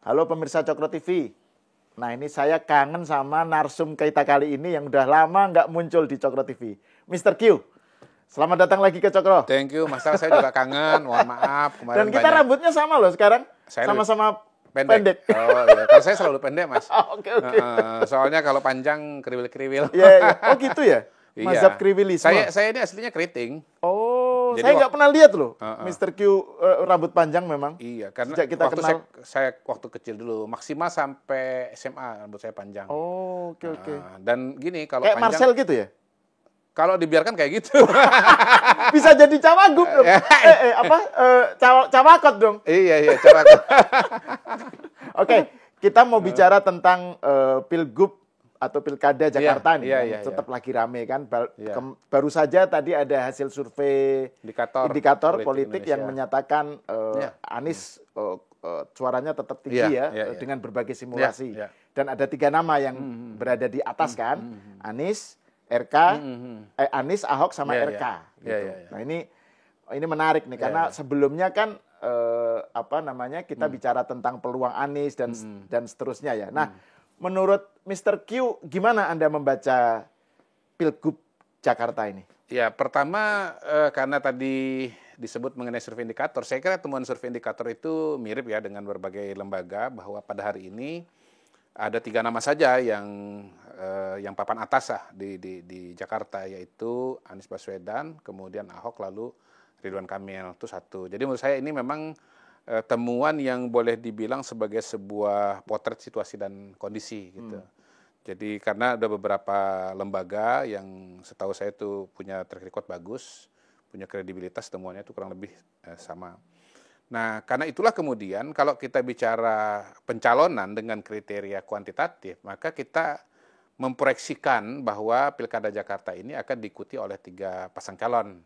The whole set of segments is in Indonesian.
Halo pemirsa Cokro TV. Nah ini saya kangen sama narsum kita kali ini yang udah lama nggak muncul di Cokro TV. Mr. Q, selamat datang lagi ke Cokro. Thank you, Mas Tal. Saya juga kangen. Mohon maaf. Dan kita rambutnya sama loh sekarang. Saya sama-sama pendek. Oh iya, kalau saya selalu pendek, Mas. Oke. Soalnya kalau panjang kriwil-kriwil. Iya. Oh gitu ya? Iya. Mazhab kriwilisme. Saya ini aslinya keriting. Oh, Jadi saya nggak pernah lihat loh. Uh-uh. Mr. Q rambut panjang memang. Iya, karena sejak kita waktu kenal. saya waktu kecil dulu, maksimal sampai SMA rambut saya panjang. Oh, oke. Dan gini, kalau Kayak panjang, Marcel gitu ya? kalau dibiarkan kayak gitu. Bisa jadi cawagup dong. Cawakot dong. Iya, cara. Oke, kita mau bicara tentang Pilgub atau Pilkada Jakarta nih. Iya. Tetap lagi rame kan. Iya. Baru saja tadi ada hasil survei indikator politik yang menyatakan Anies suaranya tetap tinggi dengan berbagai simulasi. Iya. Dan ada 3 nama yang berada di atas kan. Anies, RK, Anies, Ahok sama RK. Gitu. Nah ini menarik nih karena sebelumnya kan kita bicara tentang peluang Anies dan seterusnya ya. Nah, menurut Mr. Q gimana Anda membaca Pilgub Jakarta ini? Ya, pertama karena tadi disebut mengenai survei indikator, saya kira temuan survei indikator itu mirip ya dengan berbagai lembaga bahwa pada hari ini ada 3 nama saja yang papan atas di Jakarta, yaitu Anies Baswedan, kemudian Ahok, lalu Ridwan Kamil. Itu satu. Jadi menurut saya ini memang temuan yang boleh dibilang sebagai sebuah potret situasi dan kondisi gitu. Jadi karena ada beberapa lembaga yang setahu saya itu punya track record bagus, punya kredibilitas, temuannya itu kurang lebih sama. Nah, karena itulah kemudian kalau kita bicara pencalonan dengan kriteria kuantitatif, maka kita memproyeksikan bahwa Pilkada Jakarta ini akan diikuti oleh 3 pasang calon.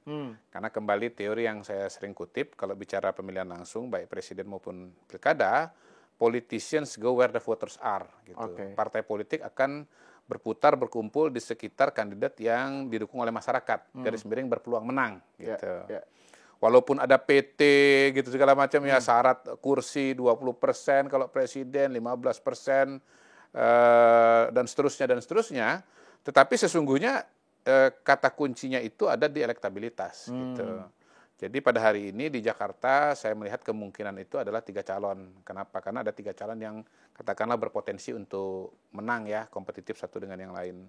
Karena kembali teori yang saya sering kutip, kalau bicara pemilihan langsung, baik presiden maupun pilkada, politicians go where the voters are. Gitu. Okay. Partai politik akan berkumpul di sekitar kandidat yang didukung oleh masyarakat, garis miring berpeluang menang. Gitu. Walaupun ada PT gitu segala macam ya, syarat kursi 20% kalau presiden, 15%, dan seterusnya, tetapi sesungguhnya kata kuncinya itu ada di elektabilitas gitu. Jadi pada hari ini di Jakarta saya melihat kemungkinan itu adalah 3 calon. Kenapa? Karena ada 3 calon yang katakanlah berpotensi untuk menang ya, kompetitif satu dengan yang lain.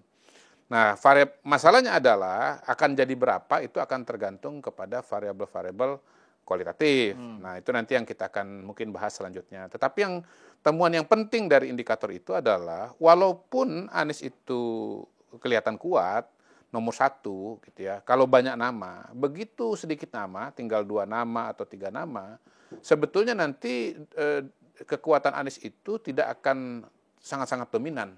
Nah, masalahnya adalah akan jadi berapa itu akan tergantung kepada variabel-variabel kualitatif. Nah, itu nanti yang kita akan mungkin bahas selanjutnya. Tetapi yang temuan yang penting dari indikator itu adalah walaupun Anies itu kelihatan kuat, nomor 1 gitu ya, kalau banyak nama, begitu sedikit nama, tinggal 2 nama atau 3 nama, sebetulnya nanti kekuatan Anies itu tidak akan sangat-sangat dominan.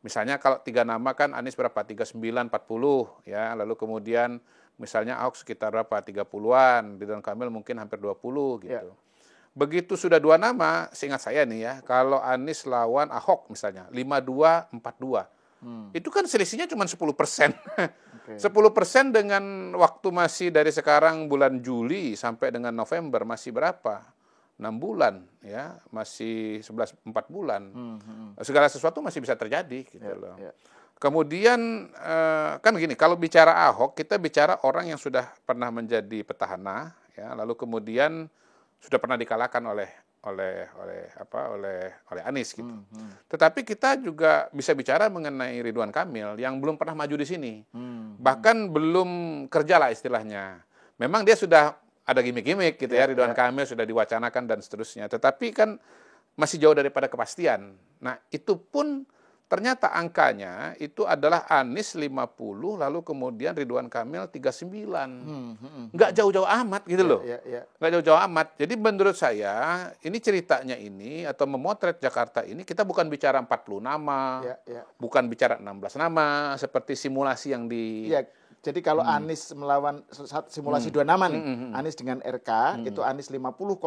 Misalnya kalau 3 nama kan Anies berapa? 39, 40 ya, lalu kemudian misalnya Ahok sekitar berapa? 30-an, Ridwan Kamil mungkin hampir 20 gitu. Yeah. Begitu sudah 2 nama, seingat saya nih ya, kalau Anies lawan Ahok misalnya, 52, 42. Itu kan selisihnya cuma 10%. Okay. 10% dengan waktu masih dari sekarang bulan Juli sampai dengan November masih berapa? 6 bulan ya, masih 4 bulan. Segala sesuatu masih bisa terjadi gitu loh. Kemudian kan gini, kalau bicara Ahok kita bicara orang yang sudah pernah menjadi petahana ya, lalu kemudian sudah pernah dikalahkan oleh Anies gitu. Tetapi kita juga bisa bicara mengenai Ridwan Kamil yang belum pernah maju di sini. Bahkan belum kerja lah istilahnya. Memang dia sudah ada gimmick-gimmick gitu ya, Ridwan Kamil sudah diwacanakan dan seterusnya. Tetapi kan masih jauh daripada kepastian. Nah, itu pun ternyata angkanya itu adalah Anies 50, lalu kemudian Ridwan Kamil 39. Nggak jauh-jauh amat gitu loh. Nggak jauh-jauh amat. Jadi menurut saya, ini ceritanya ini, atau memotret Jakarta ini, kita bukan bicara 40 nama, bukan bicara 16 nama, seperti simulasi yang di... Jadi kalau Anies melawan simulasi 2 nama nih, Anies dengan RK, itu Anies 50,1,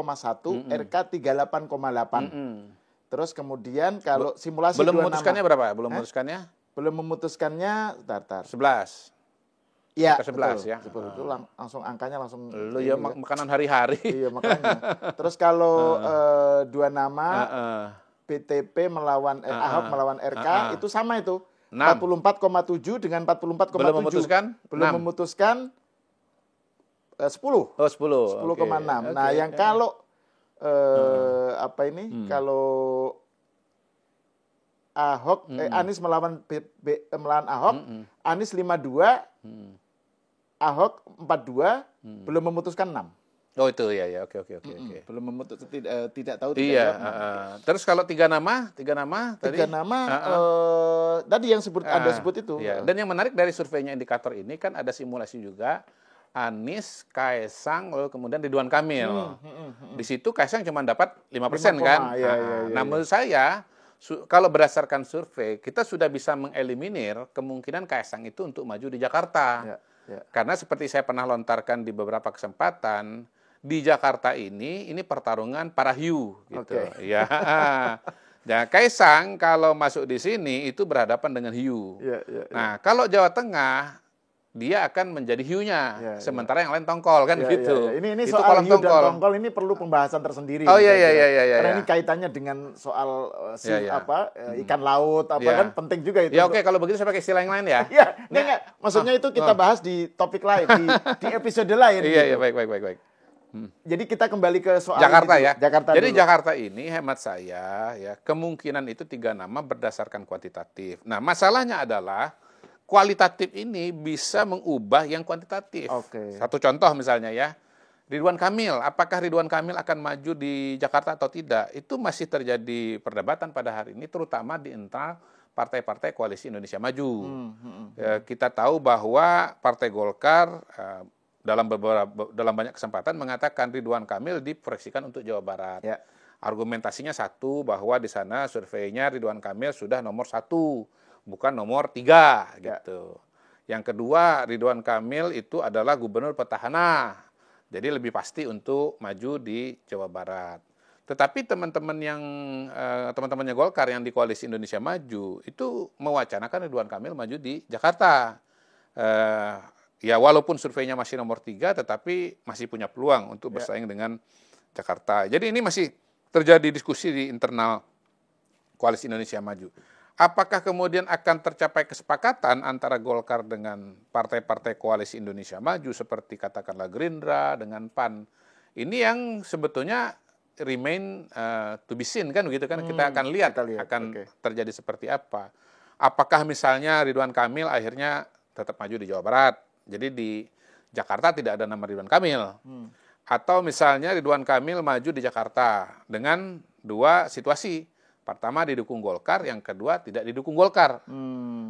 RK 38,8. Terus kemudian kalau simulasi belum 2 memutuskannya nama, berapa? Belum memutuskannya? Belum memutuskannya, tar. 11. Iya, ke 11 betul, ya. betul. Itu langsung angkanya langsung. Lu ya makanan hari-hari. Iya, makanya. Terus kalau dua nama BTP melawan Ahok melawan RK itu sama itu. 44,7 dengan 44,7. Belum memutuskan? Belum memutuskan 10. Oh, 10. 10,6. Nah, yang kalau kalau Ahok Anies melawan Ahok, Anies 52, Ahok 42, belum memutuskan 6. Oh itu ya, oke. Belum memutuskan, tidak tahu. Iya. Terus kalau tiga nama tadi. Tadi yang Anda sebut itu. Iya. Dan yang menarik dari surveinya indikator ini kan ada simulasi juga Anies, Kaesang, lalu kemudian Ridwan Kamil. Di situ Kaesang cuma dapat 5% kan. Nah, menurut saya kalau berdasarkan survei kita sudah bisa mengeliminir kemungkinan Kaesang itu untuk maju di Jakarta. Karena seperti saya pernah lontarkan di beberapa kesempatan, di Jakarta ini pertarungan para hiu gitu. Ya. Nah, Kaesang kalau masuk di sini itu berhadapan dengan hiu. Nah, kalau Jawa Tengah dia akan menjadi hiunya, sementara yang lain tongkol kan gitu. Ini itu soal hiu dan tongkol ini perlu pembahasan tersendiri. Oh iya. Karena ini kaitannya dengan soal ikan laut kan penting juga itu. Ya oke, kalau begitu saya pakai istilah yang lain ya. Enggak. Maksudnya itu kita bahas di topik lain, di episode lain. Iya, baik. Jadi kita kembali ke soal Jakarta ya. Jadi Jakarta ini hemat saya ya kemungkinan itu 3 nama berdasarkan kuantitatif. Nah masalahnya adalah kualitatif ini bisa mengubah yang kuantitatif. Satu contoh misalnya ya, Ridwan Kamil, apakah Ridwan Kamil akan maju di Jakarta atau tidak? Itu masih terjadi perdebatan pada hari ini, terutama di internal partai-partai koalisi Indonesia Maju. Kita tahu bahwa Partai Golkar dalam banyak kesempatan mengatakan Ridwan Kamil diproyeksikan untuk Jawa Barat. Argumentasinya satu, bahwa di sana surveinya Ridwan Kamil sudah nomor 1. Bukan nomor 3 gitu. Yang kedua, Ridwan Kamil itu adalah gubernur petahana. Jadi lebih pasti untuk maju di Jawa Barat. Tetapi teman-temannya Golkar yang di Koalisi Indonesia Maju itu mewacanakan Ridwan Kamil maju di Jakarta. Ya walaupun surveinya masih nomor 3 tetapi masih punya peluang untuk bersaing dengan Jakarta. Jadi ini masih terjadi diskusi di internal Koalisi Indonesia Maju. Apakah kemudian akan tercapai kesepakatan antara Golkar dengan partai-partai Koalisi Indonesia Maju seperti katakanlah Gerindra dengan PAN? Ini yang sebetulnya remain to be seen kan begitu kan, kita akan lihat terjadi seperti apa. Apakah misalnya Ridwan Kamil akhirnya tetap maju di Jawa Barat, jadi di Jakarta tidak ada nama Ridwan Kamil, atau misalnya Ridwan Kamil maju di Jakarta dengan 2 situasi. Pertama didukung Golkar, yang kedua tidak didukung Golkar.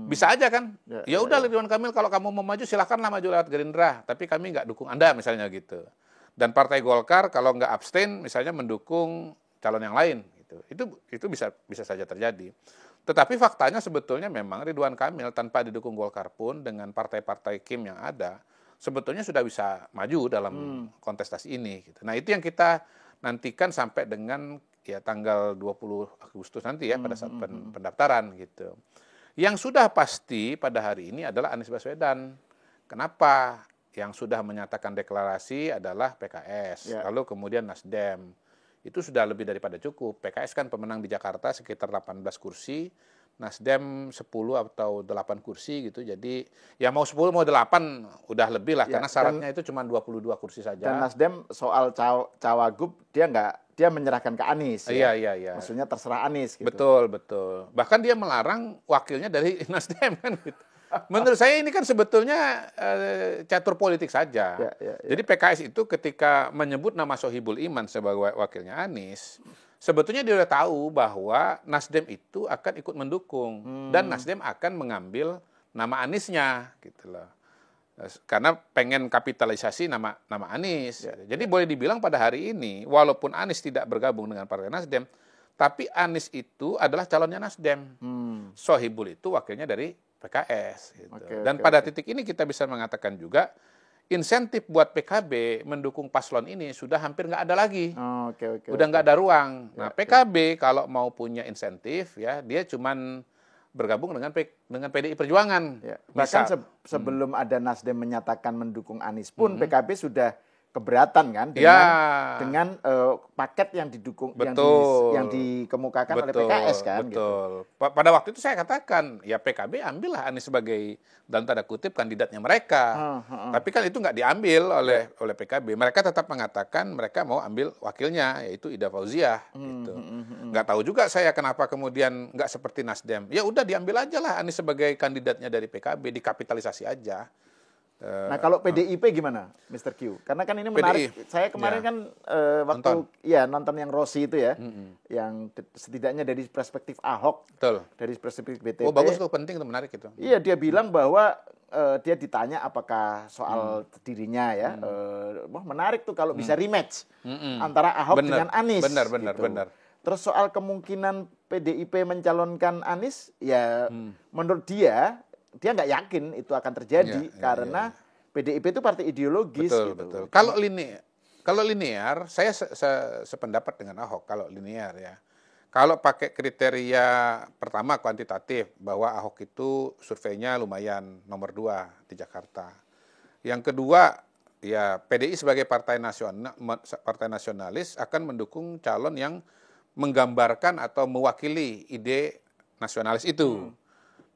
Bisa aja kan? Ya udah Ridwan Kamil kalau kamu mau maju silahkanlah maju lewat Gerindra, tapi kami nggak dukung Anda misalnya gitu. Dan Partai Golkar kalau nggak abstain misalnya mendukung calon yang lain gitu. Itu bisa saja terjadi. Tetapi faktanya sebetulnya memang Ridwan Kamil tanpa didukung Golkar pun dengan partai-partai Kim yang ada sebetulnya sudah bisa maju dalam kontestasi ini gitu. Nah, itu yang kita nantikan sampai dengan tanggal 20 Agustus nanti ya pada saat pendaftaran gitu. Yang sudah pasti pada hari ini adalah Anies Baswedan. Kenapa? Yang sudah menyatakan deklarasi adalah PKS, lalu kemudian Nasdem. Itu sudah lebih daripada cukup. PKS kan pemenang di Jakarta sekitar 18 kursi, Nasdem 10 atau 8 kursi gitu. Jadi ya mau 10 mau 8 udah lebih lah karena syaratnya itu cuma 22 kursi saja. Dan Nasdem soal cawagup dia menyerahkan ke Anies. Iya. Maksudnya terserah Anies gitu. Betul. Bahkan dia melarang wakilnya dari Nasdem kan gitu. Menurut saya ini kan sebetulnya catur politik saja. Jadi PKS itu ketika menyebut nama Sohibul Iman sebagai wakilnya Anies, sebetulnya dia sudah tahu bahwa Nasdem itu akan ikut mendukung dan Nasdem akan mengambil nama Aniesnya gitu loh. Karena pengen kapitalisasi nama Anies. Jadi boleh dibilang pada hari ini walaupun Anies tidak bergabung dengan Partai Nasdem, tapi Anies itu adalah calonnya Nasdem. Sohibul itu wakilnya dari PKS gitu. Dan pada titik ini kita bisa mengatakan juga insentif buat PKB mendukung paslon ini sudah hampir nggak ada lagi. Udah nggak ada ruang. Nah, PKB kalau mau punya insentif ya dia cuman bergabung dengan PDI Perjuangan. Ya. Bahkan sebelum ada Nasdem menyatakan mendukung Anies pun PKB sudah keberatan kan dengan paket yang didukung yang dikemukakan oleh PKS kan. Betul. Gitu. Pada waktu itu saya katakan ya PKB ambillah Anies sebagai dalam tanda kutip kandidatnya mereka. Tapi kan itu nggak diambil oleh PKB. Mereka tetap mengatakan mereka mau ambil wakilnya yaitu Ida Fauziah. Gitu. Nggak tahu juga saya kenapa kemudian nggak seperti Nasdem. Ya udah diambil aja lah Anies sebagai kandidatnya dari PKB, dikapitalisasi aja. Nah kalau PDIP gimana, Mr. Q? Karena kan ini menarik. Saya kemarin kan waktu nonton yang Rossi itu ya, yang setidaknya dari perspektif Ahok, dari perspektif BTP. Oh bagus tuh, penting, itu menarik itu. Iya, dia bilang bahwa dia ditanya apakah soal dirinya ya, wah menarik tuh kalau bisa rematch antara Ahok dengan Anies. Benar. Terus soal kemungkinan PDIP mencalonkan Anies, ya menurut dia nggak yakin itu akan terjadi karena PDIP itu partai ideologis. Betul. Kalau linear, saya sependapat dengan Ahok. Kalau linear ya, kalau pakai kriteria pertama kuantitatif bahwa Ahok itu surveinya lumayan nomor 2 di Jakarta. Yang kedua ya PDI sebagai partai nasionalis akan mendukung calon yang menggambarkan atau mewakili ide nasionalis itu.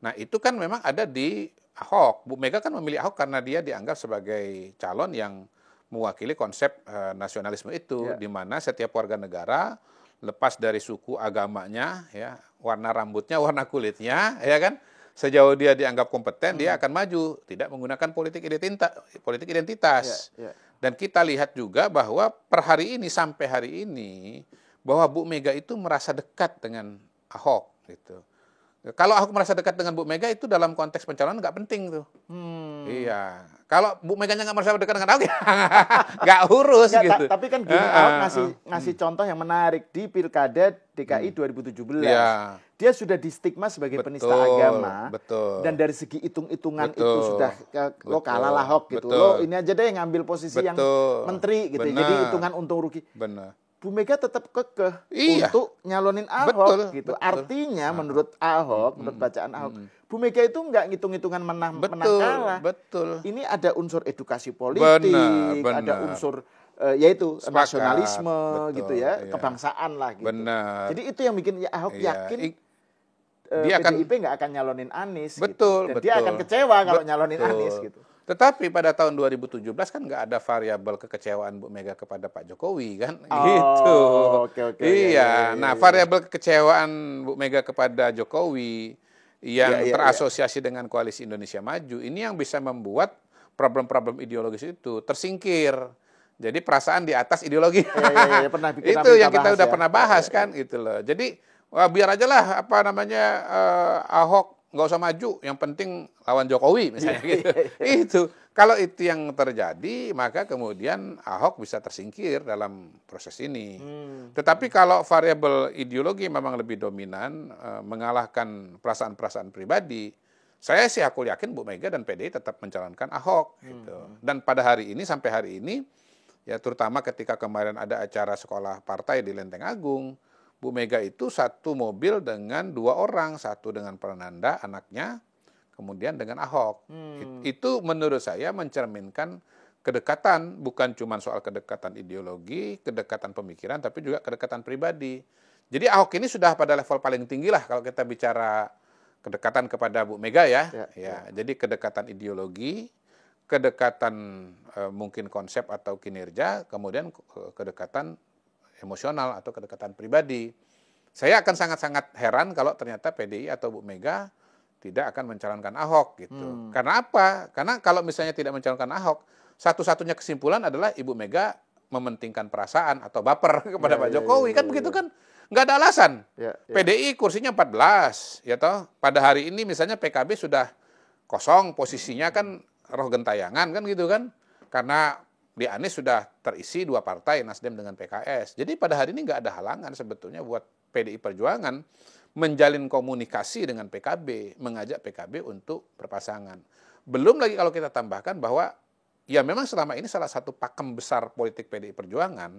Nah itu kan memang ada di Ahok. Bu Mega kan memilih Ahok karena dia dianggap sebagai calon yang mewakili konsep nasionalisme itu, di mana setiap warga negara lepas dari suku agamanya, ya, warna rambutnya, warna kulitnya, ya kan, sejauh dia dianggap kompeten, dia akan maju, tidak menggunakan politik identitas. Dan kita lihat juga bahwa per hari ini sampai hari ini bahwa Bu Mega itu merasa dekat dengan Ahok, gitu. Kalau Ahok merasa dekat dengan Bu Mega itu dalam konteks pencalonan nggak penting tuh. Iya. Kalau Bu Meganya nggak merasa dekat dengan Ahok, ya nggak urus gitu. Tapi kan gini, Ahok ngasih contoh yang menarik di Pilkada DKI 2017. Dia sudah distigma sebagai penista agama. Dan dari segi hitung-hitungan itu sudah lo kalah lah Ahok gitu. Lo ini aja deh yang ngambil posisi yang menteri gitu. Jadi hitungan untung rugi. Bu Mega tetap kekeh untuk nyalonin Ahok gitu. Artinya menurut Ahok, menurut bacaan Ahok, Bu Mega itu nggak ngitung-hitungan menang kalah. Ini ada unsur edukasi politik, ada unsur yaitu nasionalisme gitu ya, kebangsaan lah gitu. Jadi itu yang bikin Ahok yakin PDIP nggak akan nyalonin Anies. Dan dia akan kecewa kalau nyalonin Anies gitu. Tetapi pada tahun 2017 kan nggak ada variabel kekecewaan Bu Mega kepada Pak Jokowi kan, gitu. Iya. Nah, variabel kekecewaan Bu Mega kepada Jokowi yang terasosiasi dengan Koalisi Indonesia Maju ini yang bisa membuat problem-problem ideologis itu tersingkir. Jadi perasaan di atas ideologi. Itu yang kita udah pernah bahas kan, gitu loh. Jadi biar aja lah Ahok nggak usah maju, yang penting lawan Jokowi misalnya gitu. Itu kalau itu yang terjadi, maka kemudian Ahok bisa tersingkir dalam proses ini. Tetapi kalau variabel ideologi memang lebih dominan, mengalahkan perasaan-perasaan pribadi, saya sih aku yakin Bu Mega dan PDI tetap mencalonkan Ahok. Gitu. Dan pada hari ini sampai hari ini, ya terutama ketika kemarin ada acara sekolah partai di Lenteng Agung, Bu Mega itu satu mobil dengan 2 orang, satu dengan Prananda, anaknya, kemudian dengan Ahok. Itu menurut saya mencerminkan kedekatan, bukan cuma soal kedekatan ideologi, kedekatan pemikiran, tapi juga kedekatan pribadi. Jadi Ahok ini sudah pada level paling tinggi lah kalau kita bicara kedekatan kepada Bu Mega ya. Jadi kedekatan ideologi, kedekatan mungkin konsep atau kinerja, kemudian kedekatan emosional atau kedekatan pribadi. Saya akan sangat-sangat heran kalau ternyata PDI atau Bu Mega tidak akan mencalonkan Ahok gitu. Karena apa? Karena kalau misalnya tidak mencalonkan Ahok, satu-satunya kesimpulan adalah Ibu Mega mementingkan perasaan atau baper kepada Pak Jokowi. Kan begitu kan? Nggak ada alasan. PDI kursinya 14, ya toh. Pada hari ini misalnya PKB sudah kosong, posisinya kan roh gentayangan kan gitu kan. Karena di Anies sudah terisi 2 partai, Nasdem dengan PKS. Jadi pada hari ini nggak ada halangan sebetulnya buat PDI Perjuangan menjalin komunikasi dengan PKB, mengajak PKB untuk berpasangan. Belum lagi kalau kita tambahkan bahwa ya memang selama ini salah satu pakem besar politik PDI Perjuangan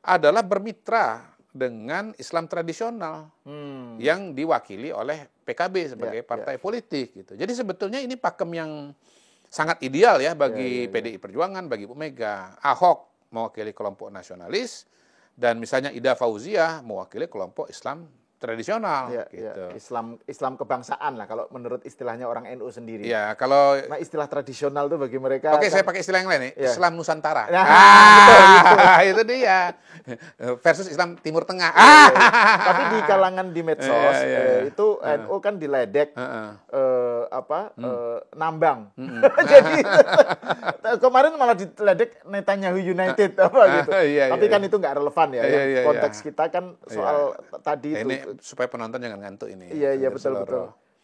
adalah bermitra dengan Islam tradisional yang diwakili oleh PKB sebagai partai politik gitu. Jadi sebetulnya ini pakem yang sangat ideal ya bagi PDI Perjuangan, bagi Bu Mega. Ahok mewakili kelompok nasionalis dan misalnya Ida Fauziah mewakili kelompok Islam tradisional gitu. Islam kebangsaan lah kalau menurut istilahnya orang NU sendiri. Ya, kalau istilah tradisional tuh bagi mereka. Oke, saya pakai istilah yang lain nih. Islam Nusantara. Itu dia. Versus Islam Timur Tengah. Tapi di kalangan di medsos itu NU kan diledek nambang. Jadi kemarin malah diledek Netanyahu United gitu. Tapi kan itu nggak relevan ya. Konteks kita kan soal tadi itu. Supaya penonton jangan ngantuk ini. Iya betul.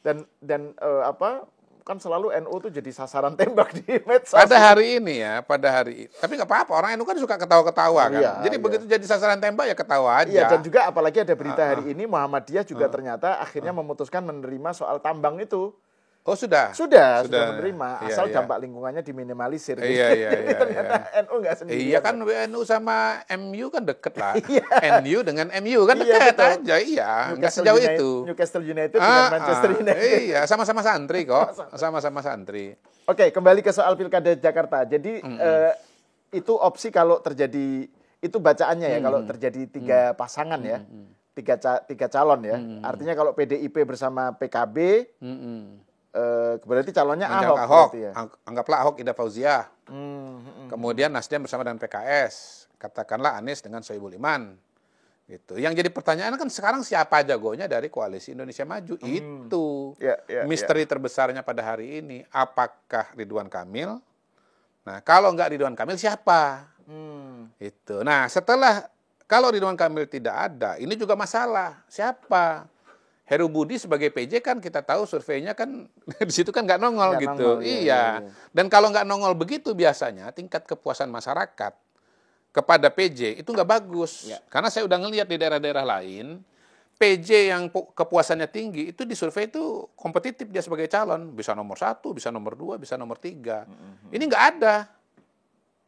Dan kan selalu NU tuh jadi sasaran tembak di medsos. Pada hari ini. Tapi nggak apa-apa, orang NU kan suka ketawa-ketawa kan. Jadi begitu jadi sasaran tembak ya ketawa aja. Iya, dan juga apalagi ada berita hari ini Muhammadiyah juga ternyata akhirnya memutuskan menerima soal tambang itu. Oh sudah menerima asal dampak lingkungannya diminimalisir. Iya. Ternyata NU nggak sendiri. Iya kan NU sama MU kan deket lah. NU dengan MU kan dekat aja. Iya, nggak sejauh itu. Newcastle United dengan Manchester United. Iya, sama-sama santri kok. Sama-sama santri. Oke, kembali ke soal Pilkada Jakarta. Jadi itu opsi kalau terjadi, itu bacaannya ya kalau terjadi 3 pasangan ya. 3 calon ya. Artinya kalau PDIP bersama PKB berarti calonnya Ahok. Ya. Anggaplah Ahok Ida Fauziah. Kemudian Nasdem bersama dengan PKS. Katakanlah Anies dengan Sohibul Iman. Gitu. Yang jadi pertanyaan kan sekarang siapa jagonya dari Koalisi Indonesia Maju? Itu misteri terbesarnya pada hari ini. Apakah Ridwan Kamil? Nah, kalau nggak Ridwan Kamil siapa? Itu. Nah, kalau Ridwan Kamil tidak ada, ini juga masalah. Siapa? Heru Budi sebagai PJ kan kita tahu surveinya kan di situ kan nggak nongol gitu. Iya. Dan kalau nggak nongol begitu biasanya tingkat kepuasan masyarakat kepada PJ itu nggak bagus. Karena saya udah ngelihat di daerah-daerah lain, PJ yang kepuasannya tinggi itu di survei itu kompetitif dia sebagai calon. Bisa nomor 1, bisa nomor 2, bisa nomor 3. Ini nggak ada.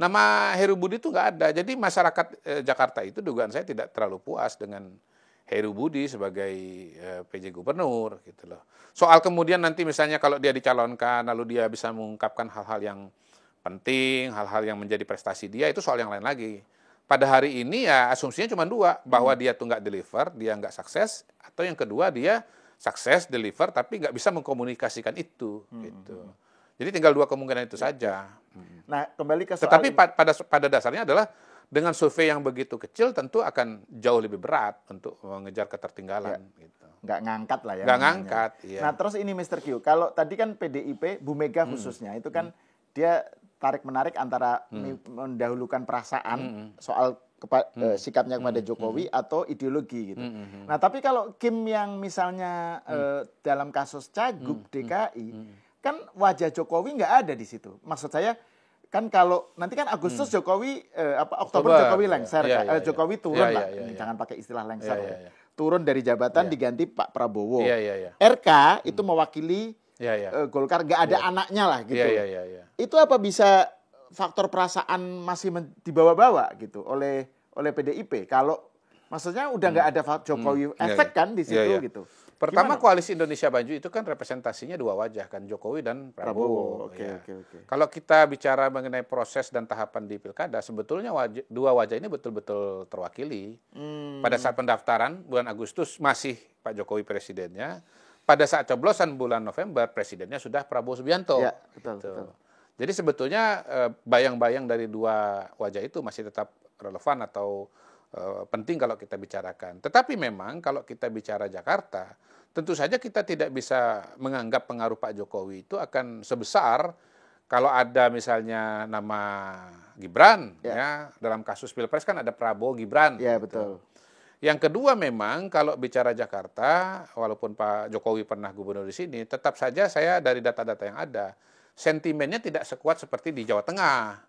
Nama Heru Budi itu nggak ada. Jadi masyarakat Jakarta itu dugaan saya tidak terlalu puas dengan Heru Budi sebagai PJ gubernur gitu loh. Soal kemudian nanti misalnya kalau dia dicalonkan lalu dia bisa mengungkapkan hal-hal yang penting, hal-hal yang menjadi prestasi dia, itu soal yang lain lagi. Pada hari ini ya asumsinya cuma 2, bahwa dia tuh nggak deliver, dia nggak sukses, atau yang kedua dia sukses, deliver, tapi nggak bisa mengkomunikasikan itu gitu. Jadi tinggal 2 kemungkinan itu saja. Nah, kembali ke soal tetapi pada dasarnya adalah dengan survei yang begitu kecil tentu akan jauh lebih berat untuk mengejar ketertinggalan. Gitu. Nggak ngangkat lah ya. Nggak ngangkat, iya. Nah terus ini Mr. Q, kalau tadi kan PDIP, Bu Mega khususnya, itu kan dia tarik-menarik antara mendahulukan perasaan soal sikapnya kepada Jokowi atau ideologi gitu. Nah tapi kalau Kim yang misalnya dalam kasus Cagup DKI, kan wajah Jokowi nggak ada di situ. Maksud saya, kan kalau nanti kan Agustus Jokowi Oktober Jokowi lengser, Jokowi turun lah, jangan pakai istilah lengser, turun dari jabatan diganti Pak Prabowo. RK itu mewakili Golkar, nggak ada anaknya lah gitu. Itu apa bisa faktor perasaan masih dibawa-bawa gitu oleh PDIP? Kalau maksudnya udah nggak ada Jokowi efek kan di situ gitu. Pertama, Koalisi Indonesia Maju itu kan representasinya 2 wajah kan, Jokowi dan Prabowo. Oke. Kalau kita bicara mengenai proses dan tahapan di Pilkada, sebetulnya 2 wajah ini betul-betul terwakili. Pada saat pendaftaran bulan Agustus masih Pak Jokowi presidennya. Pada saat coblosan bulan November presidennya sudah Prabowo Subianto. Ya, betul. Jadi sebetulnya bayang-bayang dari 2 wajah itu masih tetap relevan atau penting kalau kita bicarakan. Tetapi memang kalau kita bicara Jakarta, tentu saja kita tidak bisa menganggap pengaruh Pak Jokowi itu akan sebesar kalau ada misalnya nama Gibran ya dalam kasus Pilpres kan ada Prabowo Gibran. Ya, betul. Yang kedua memang kalau bicara Jakarta, walaupun Pak Jokowi pernah gubernur di sini, tetap saja saya dari data-data yang ada, sentimennya tidak sekuat seperti di Jawa Tengah.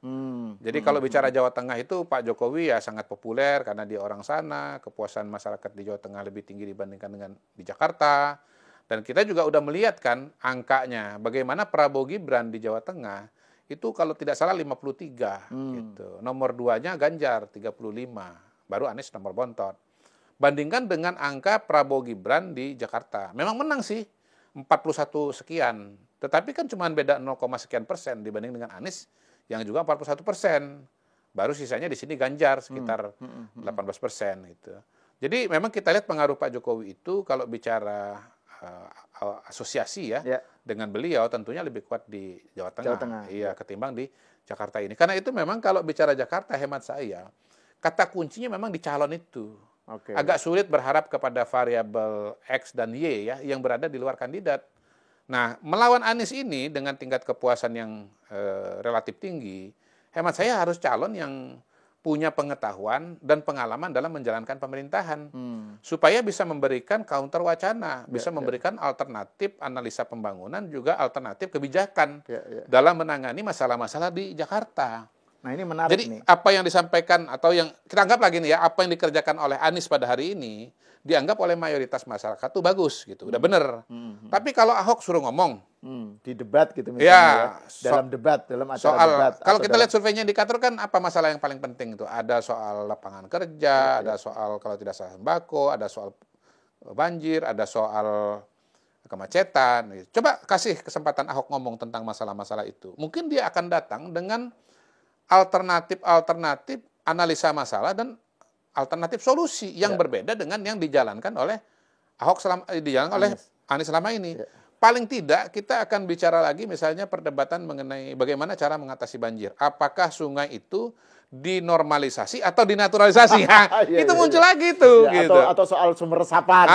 Jadi kalau bicara Jawa Tengah itu Pak Jokowi ya sangat populer karena dia orang sana, kepuasan masyarakat di Jawa Tengah lebih tinggi dibandingkan dengan di Jakarta. Dan kita juga udah melihat kan angkanya, bagaimana Prabowo Gibran di Jawa Tengah itu kalau tidak salah 53 gitu. Nomor 2-nya Ganjar 35, baru Anies nomor bontot. bandingkan dengan angka Prabowo Gibran di Jakarta. Memang menang sih, 41 sekian. Tetapi kan cuma beda 0, sekian persen dibanding dengan Anies yang juga 41%. Baru sisanya di sini Ganjar sekitar 18% gitu. Jadi memang kita lihat pengaruh Pak Jokowi itu kalau bicara asosiasi ya dengan beliau tentunya lebih kuat di Jawa Tengah. Iya, ketimbang di Jakarta ini. Karena itu memang kalau bicara Jakarta hemat saya, kata kuncinya memang di calon itu. Agak sulit berharap kepada variabel X dan Y ya yang berada di luar kandidat. Nah, melawan Anies ini dengan tingkat kepuasan yang relatif tinggi, hemat saya harus calon yang punya pengetahuan dan pengalaman dalam menjalankan pemerintahan. Supaya bisa memberikan counter wacana, bisa memberikan alternatif analisa pembangunan, juga alternatif kebijakan dalam menangani masalah-masalah di Jakarta. Nah, ini menarik. Jadi nih. Apa yang disampaikan atau yang kita anggap lagi nih ya, apa yang dikerjakan oleh Anies pada hari ini dianggap oleh mayoritas masyarakat tuh bagus gitu, udah bener. Tapi kalau Ahok suruh ngomong di debat gitu misalnya dalam debat, dalam acara soal, debat. Kalau kita lihat surveinya indikator kan apa masalah yang paling penting itu? Ada soal lapangan kerja, ada soal kalau tidak salah sembako, ada soal banjir, ada soal kemacetan. Coba kasih kesempatan Ahok ngomong tentang masalah-masalah itu. Mungkin dia akan datang dengan alternatif analisa masalah dan alternatif solusi yang berbeda dengan yang dijalankan oleh Ahok oleh Anies selama ini. Paling tidak kita akan bicara lagi misalnya perdebatan mengenai bagaimana cara mengatasi banjir. Apakah sungai itu dinormalisasi atau dinaturalisasi? Itu muncul lagi tuh. Gitu. Atau soal sumber resapan.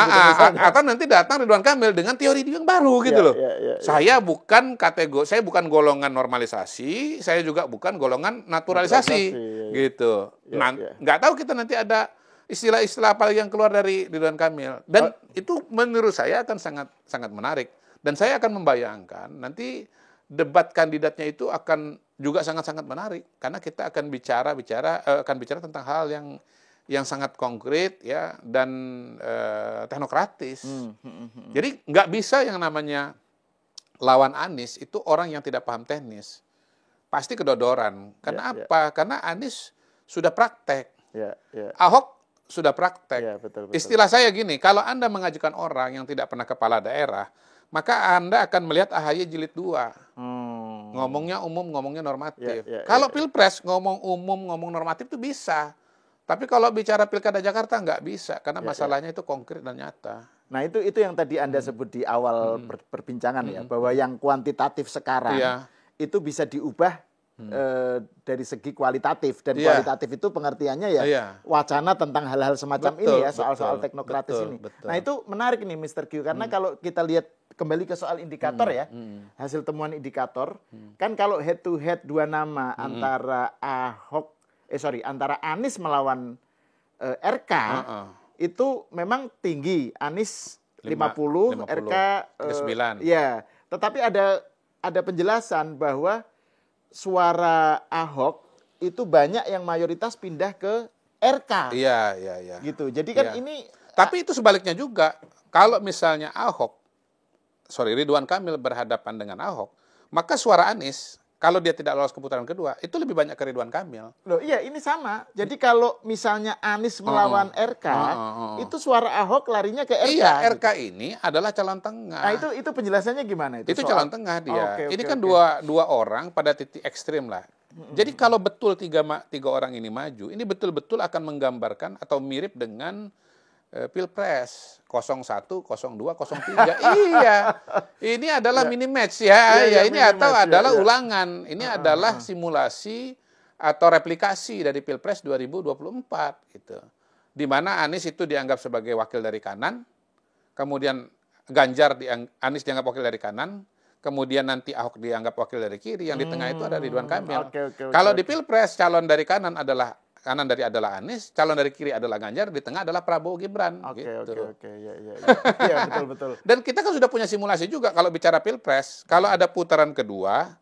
Atau nanti datang Ridwan Kamil dengan teori yang baru gitu loh. Saya bukan golongan normalisasi, saya juga bukan golongan naturalisasi. Gitu. Nggak tahu kita nanti ada istilah-istilah apa yang keluar dari Ridwan Kamil. Dan itu menurut saya akan sangat menarik. Dan saya akan membayangkan nanti debat kandidatnya itu akan juga sangat-sangat menarik karena kita akan bicara tentang hal yang sangat konkret ya dan teknokratis. Jadi nggak bisa yang namanya lawan Anies itu orang yang tidak paham teknis. Pasti kedodoran. Karena apa? Karena Anies sudah praktek. Ahok sudah praktek. Betul. Istilah saya gini, kalau Anda mengajukan orang yang tidak pernah kepala daerah, maka Anda akan melihat AHY jilid 2. Ngomongnya umum, ngomongnya normatif. Kalau Pilpres ngomong umum, ngomong normatif itu bisa. Tapi kalau bicara Pilkada Jakarta nggak bisa, karena masalahnya itu konkret dan nyata. Nah, itu yang tadi Anda sebut di awal perbincangan ya, bahwa yang kuantitatif sekarang itu bisa diubah dari segi kualitatif. Dan kualitatif itu pengertiannya wacana tentang hal-hal semacam ini ya, soal-soal teknokratis ini. Nah, itu menarik nih Mr. Q, karena kalau kita lihat kembali ke soal indikator ya, hasil temuan indikator, kan kalau head to head dua nama antara antara Anies melawan RK, itu memang tinggi. Anies 50, RK 9. Ya, tetapi ada penjelasan bahwa suara Ahok itu banyak yang mayoritas pindah ke RK. Iya. Gitu. Jadi kan ini... Tapi itu sebaliknya juga. Kalau misalnya Ridwan Kamil berhadapan dengan Ahok, maka suara Anies, kalau dia tidak lolos ke putaran kedua, itu lebih banyak ke Ridwan Kamil. Loh iya, ini sama. Jadi kalau misalnya Anies melawan RK, itu suara Ahok larinya ke RK. Iya, RK ini adalah calon tengah. Nah, itu penjelasannya gimana? Itu calon tengah dia. Ini kan dua orang pada titik ekstrim lah. Jadi kalau betul tiga orang ini maju, ini betul-betul akan menggambarkan atau mirip dengan Pilpres 01, 02, 03. Iya. Ini adalah mini match ya. Ini adalah ulangan. Ini adalah simulasi atau replikasi dari Pilpres 2024 gitu. Di mana Anies itu dianggap sebagai wakil dari kanan, kemudian Anies dianggap wakil dari kanan, kemudian nanti Ahok dianggap wakil dari kiri, yang di tengah itu ada Ridwan Kamil. Kalau di Pilpres calon dari kanan adalah Anies, calon dari kiri adalah Ganjar, di tengah adalah Prabowo Gibran. Oke. Iya, betul. Dan kita kan sudah punya simulasi juga kalau bicara Pilpres, kalau ada putaran kedua,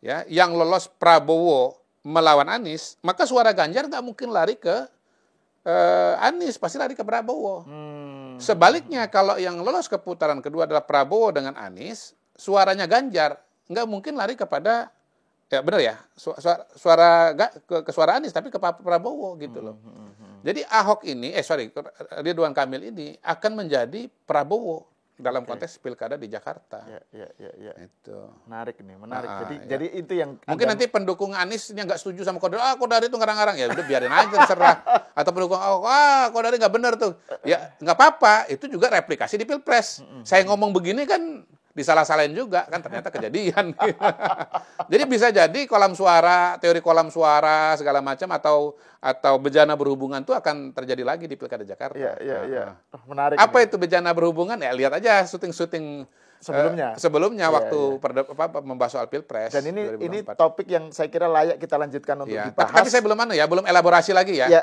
ya, yang lolos Prabowo melawan Anies, maka suara Ganjar nggak mungkin lari ke Anies, pasti lari ke Prabowo. Sebaliknya, kalau yang lolos ke putaran kedua adalah Prabowo dengan Anies, suaranya Ganjar nggak mungkin lari kepada benar ya, suara ke suara Anies tapi ke Prabowo gitu loh. Jadi Ahok ini, Ridwan Kamil ini akan menjadi Prabowo dalam konteks pilkada di Jakarta. Ya. Itu menarik. Jadi itu yang mungkin nanti pendukung Anies yang nggak setuju sama Kodari, Kodari itu ngarang-ngarang, ya udah biarin aja terserah. Atau pendukung Ahok, Kodari nggak benar tuh, ya nggak apa-apa. Itu juga replikasi di Pilpres. Saya ngomong begini kan disalah-salahin juga kan, ternyata kejadian. Jadi bisa jadi teori kolam suara segala macam atau bejana berhubungan itu akan terjadi lagi di Pilkada Jakarta. Iya. Menarik. Apa itu bejana berhubungan? Ya lihat aja syuting sebelumnya waktu membahas soal Pilpres. Dan ini topik yang saya kira layak kita lanjutkan untuk dibahas. Tapi saya belum elaborasi lagi ya.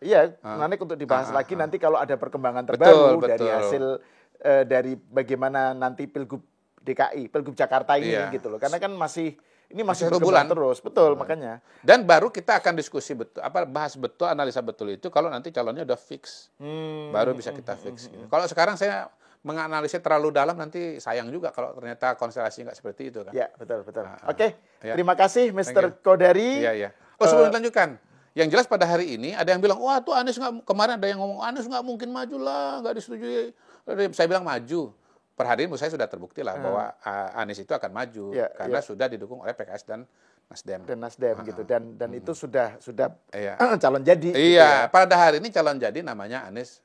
Iya, menarik untuk dibahas lagi nanti kalau ada perkembangan terbaru dari hasil dari bagaimana nanti Pilgub DKI, Pilgub Jakarta ini gitu loh. Karena kan masih berkembang terus, betul makanya. Dan baru kita akan diskusi bahas betul, analisa betul itu kalau nanti calonnya udah fix. Baru bisa kita fix. Gitu. Kalau sekarang saya menganalisis terlalu dalam nanti sayang juga kalau ternyata konstelasinya nggak seperti itu kan. Ya, betul. Oke, terima kasih Mr. Kodari. Iya. Sebelum dilanjutkan. Yang jelas pada hari ini ada yang bilang, wah tuh Anies nggak, kemarin ada yang ngomong Anies nggak mungkin maju lah, nggak disetujui. Saya bilang maju. Per hari ini saya sudah terbukti lah bahwa Anies itu akan maju karena sudah didukung oleh PKS dan Nasdem. Gitu dan itu sudah calon jadi. Iya, pada hari ini calon jadi namanya Anies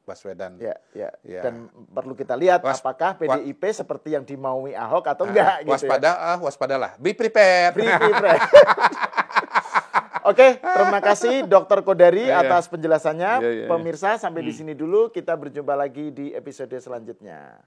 Baswedan. Iya. Dan perlu kita lihat apakah PDIP seperti yang dimaui Ahok atau enggak gitu. Waspadalah. Be prepared. Oke, terima kasih Dr. Kodari atas penjelasannya. Pemirsa, sampai di sini dulu. Kita berjumpa lagi di episode selanjutnya.